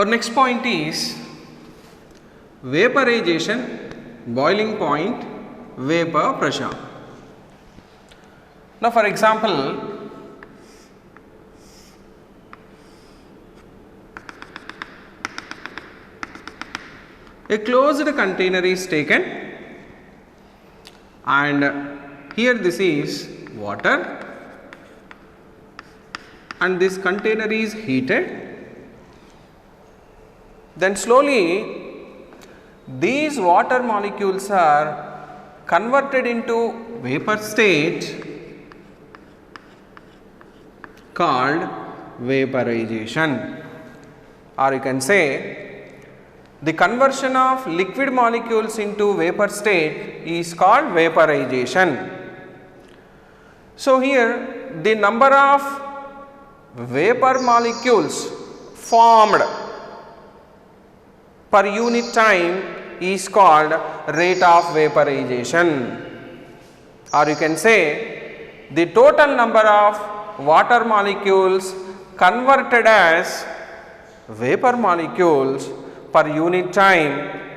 Our next point is vaporization, boiling point, vapor pressure. Now for example, a closed container is taken and here this is water and this container is heated. Then slowly these water molecules are converted into vapor state called vaporization, or you can say the conversion of liquid molecules into vapor state is called vaporization. So here the number of vapor molecules formed per unit time is called rate of vaporization, or you can say the total number of water molecules converted as vapor molecules per unit time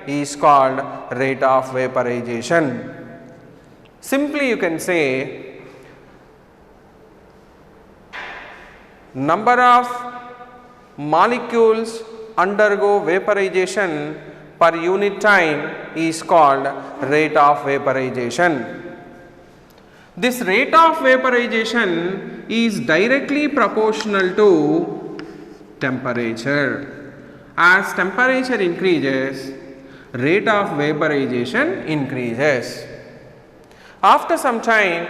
is called rate of vaporization. Simply you can say number of molecules undergo vaporization per unit time is called rate of vaporization. This rate of vaporization is directly proportional to temperature. As temperature increases, rate of vaporization increases. After some time,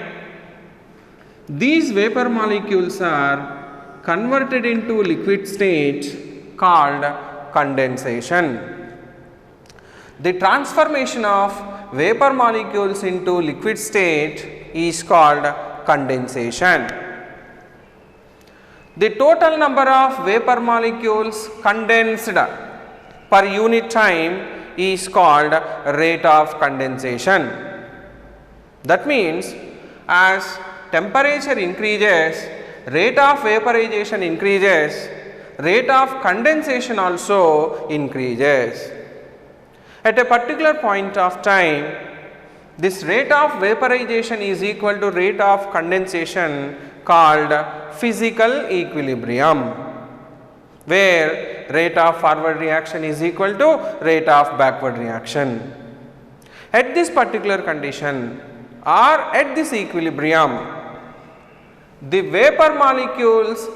these vapor molecules are converted into liquid state called condensation. The transformation of vapor molecules into liquid state is called condensation. The total number of vapor molecules condensed per unit time is called rate of condensation. That means as temperature increases, rate of vaporization increases, rate of condensation also increases. At a particular point of time, this rate of vaporization is equal to rate of condensation called physical equilibrium, where rate of forward reaction is equal to rate of backward reaction. At this particular condition or at this equilibrium, the vapor molecules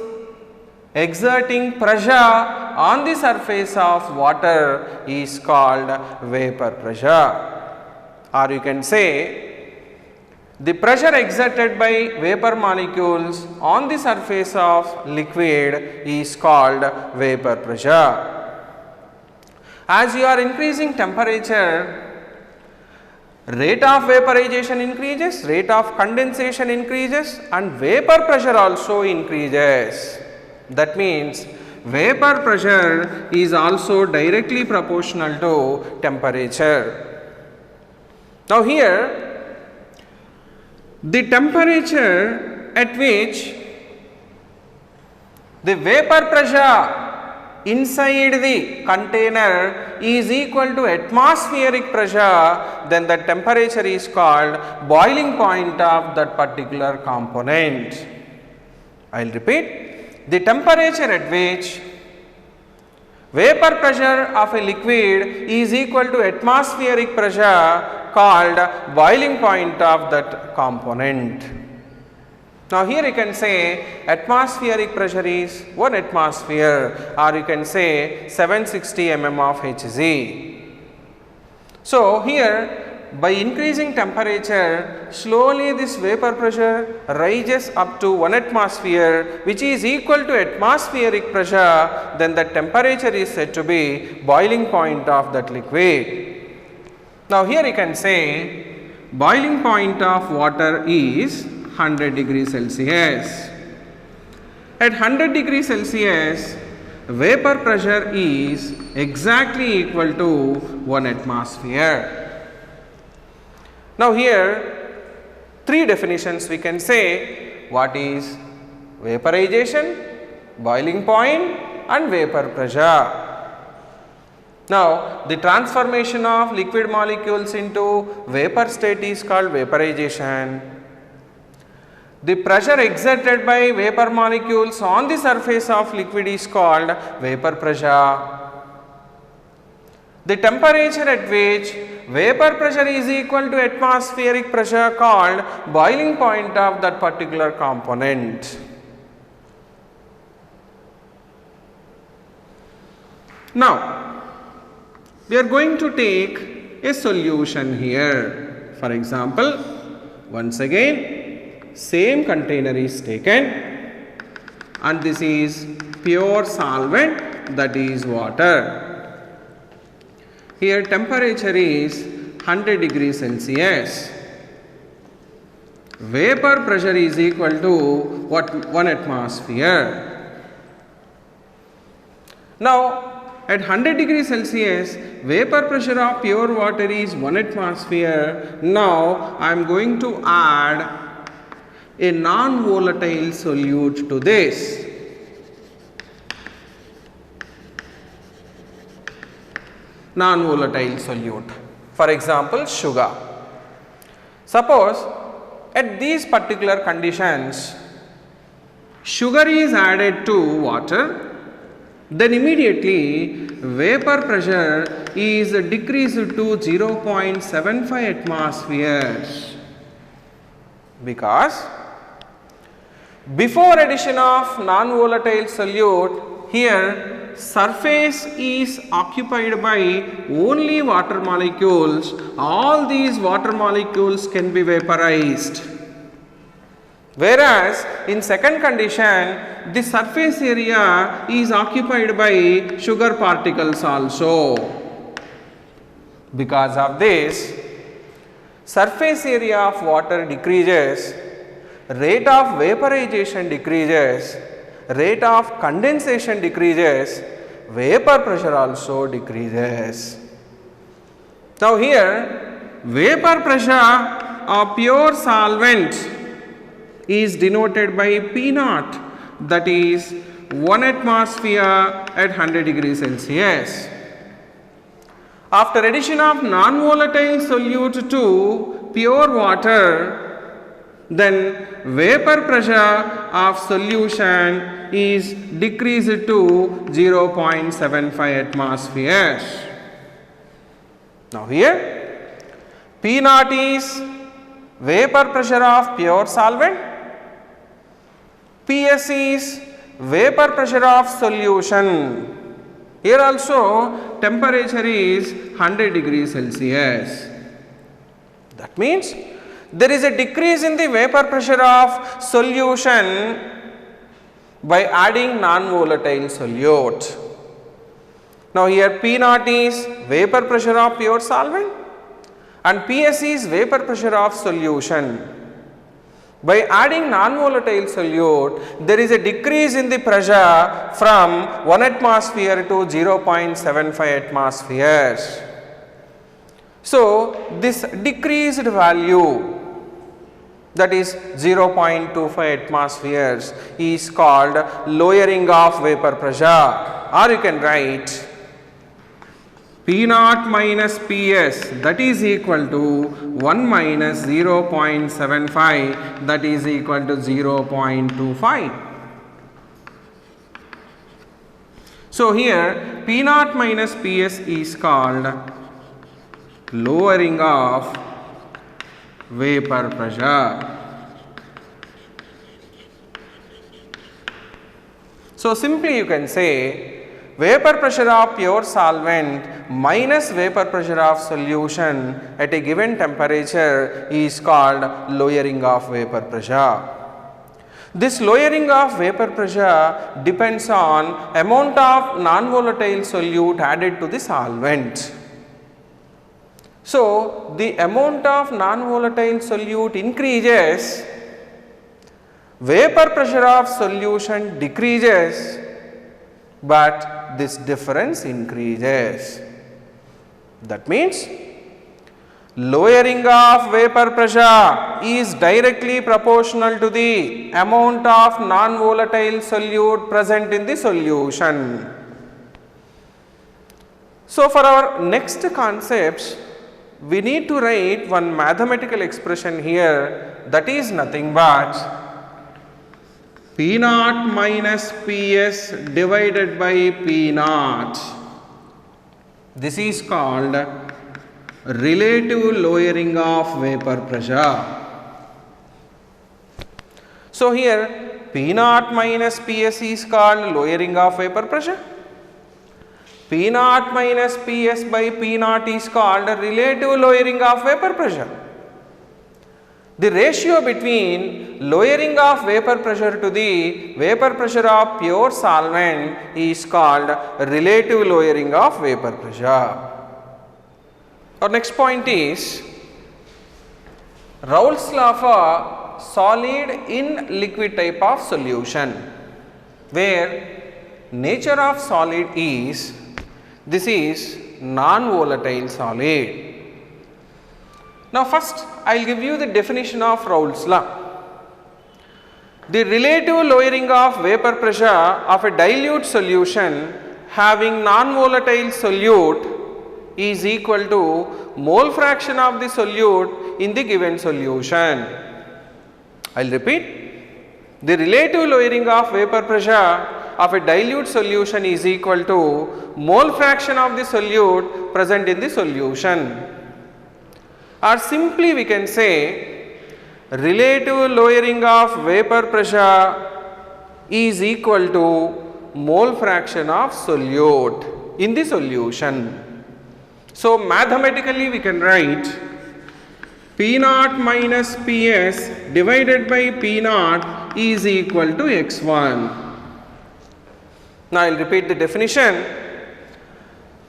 exerting pressure on the surface of water is called vapor pressure, or you can say the pressure exerted by vapor molecules on the surface of liquid is called vapor pressure. As you are increasing temperature, rate of vaporization increases, rate of condensation increases and vapor pressure also increases. That means vapor pressure is also directly proportional to temperature. Now here the temperature at which the vapor pressure inside the container is equal to atmospheric pressure, then the temperature is called boiling point of that particular component. I will repeat, the temperature at which vapor pressure of a liquid is equal to atmospheric pressure called boiling point of that component. Now here you can say atmospheric pressure is 1 atmosphere, or you can say 760 mm of Hg. So here by increasing temperature, slowly this vapor pressure rises up to 1 atmosphere, which is equal to atmospheric pressure, then the temperature is said to be boiling point of that liquid. Now here you can say boiling point of water is 100 degrees Celsius. At 100 degrees Celsius, vapor pressure is exactly equal to 1 atmosphere. Now here three definitions we can say: what is vaporization, boiling point and vapor pressure. Now, the transformation of liquid molecules into vapor state is called vaporization. The pressure exerted by vapor molecules on the surface of liquid is called vapor pressure. The temperature at which vapor pressure is equal to atmospheric pressure called boiling point of that particular component. Now, we are going to take a solution here. For example, once again, same container is taken and this is pure solvent, that is water. Here temperature is 100 degrees Celsius. Vapor pressure is equal to what? 1 atmosphere. Now, at 100 degrees Celsius, vapor pressure of pure water is 1 atmosphere. Now, I am going to add a non-volatile solute to this. Non-volatile solute. For example, sugar. Suppose at these particular conditions, sugar is added to water, then immediately vapor pressure is decreased to 0.75 atmospheres, because before addition of non-volatile solute, here surface is occupied by only water molecules. All these water molecules can be vaporized. Whereas in second condition, the surface area is occupied by sugar particles also. Because of this, surface area of water decreases, rate of vaporization decreases, rate of condensation decreases, vapor pressure also decreases. Now here, vapor pressure of pure solvent is denoted by P naught, that is 1 atmosphere at 100 degrees Celsius. After addition of non-volatile solute to pure water, then vapor pressure of solution is decreased to 0.75 atmospheres. Now here, P naught is vapor pressure of pure solvent, PS is vapor pressure of solution. Here also temperature is 100 degrees Celsius. That means there is a decrease in the vapor pressure of solution by adding non-volatile solute. Now here P naught is vapor pressure of pure solvent and PS is vapor pressure of solution. By adding non-volatile solute, there is a decrease in the pressure from 1 atmosphere to 0.75 atmospheres. So, this decreased value, that is 0.25 atmospheres, is called lowering of vapor pressure, or you can write P naught minus PS, that is equal to 1 minus 0.75, that is equal to 0.25. So here P naught minus PS is called lowering of vapor pressure. So simply you can say vapor pressure of pure solvent minus vapor pressure of solution at a given temperature is called lowering of vapor pressure. This lowering of vapor pressure depends on amount of non-volatile solute added to the solvent. So, the amount of non-volatile solute increases, vapor pressure of solution decreases, but this difference increases. That means lowering of vapor pressure is directly proportional to the amount of non-volatile solute present in the solution. So for our next concepts, we need to write one mathematical expression here, that is nothing but P naught minus Ps divided by P naught. This is called relative lowering of vapor pressure. So here P naught minus Ps is called lowering of vapor pressure. P naught minus Ps by P naught is called relative lowering of vapor pressure. The ratio between lowering of vapor pressure to the vapor pressure of pure solvent is called relative lowering of vapor pressure. Our next point is Raoult's law for solid in liquid type of solution, where nature of solid is, this is non-volatile solid. Now first I will give you the definition of Raoult's law. The relative lowering of vapor pressure of a dilute solution having non-volatile solute is equal to mole fraction of the solute in the given solution. I will repeat, the relative lowering of vapor pressure of a dilute solution is equal to mole fraction of the solute present in the solution. Or simply we can say relative lowering of vapor pressure is equal to mole fraction of solute in the solution. So mathematically we can write P naught minus Ps divided by P naught is equal to x1. Now I will repeat the definition.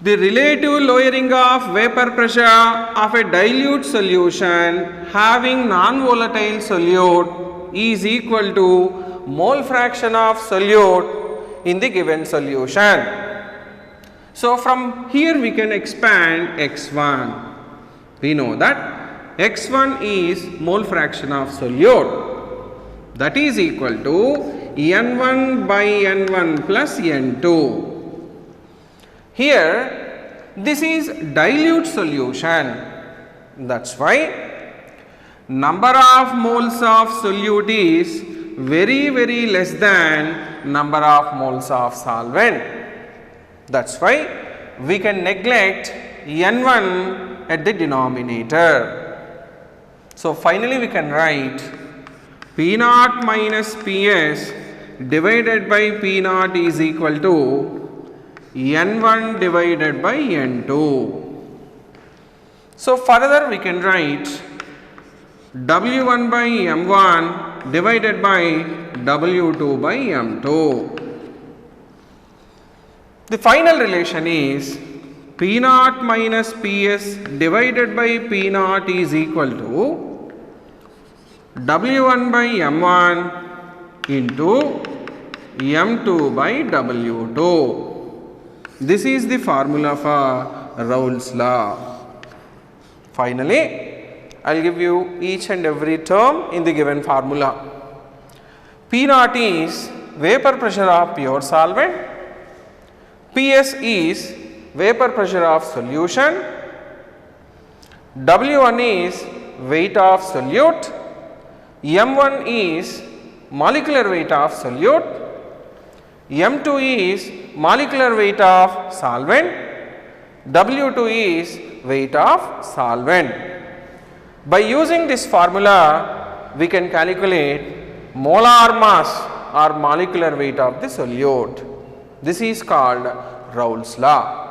The relative lowering of vapor pressure of a dilute solution having non-volatile solute is equal to mole fraction of solute in the given solution. So from here we can expand x1. We know that x1 is mole fraction of solute, that is equal to n1 by n1 plus n2. Here this is dilute solution, that's why number of moles of solute is very less than number of moles of solvent. That's why we can neglect n1 at the denominator. So finally we can write P naught minus Ps divided by P naught is equal to n1 divided by n2. So further we can write W1 by M1 divided by W2 by M2. The final relation is P naught minus Ps divided by P naught is equal to W1 by M1 into M2 by W2. This is the formula for Raoult's law. Finally, I will give you each and every term in the given formula. P naught is vapor pressure of pure solvent, Ps is vapor pressure of solution, W1 is weight of solute, M1 is molecular weight of solute, M2 is molecular weight of solvent, W2 is weight of solvent. By using this formula, we can calculate molar mass or molecular weight of the solute. This is called Raoult's law.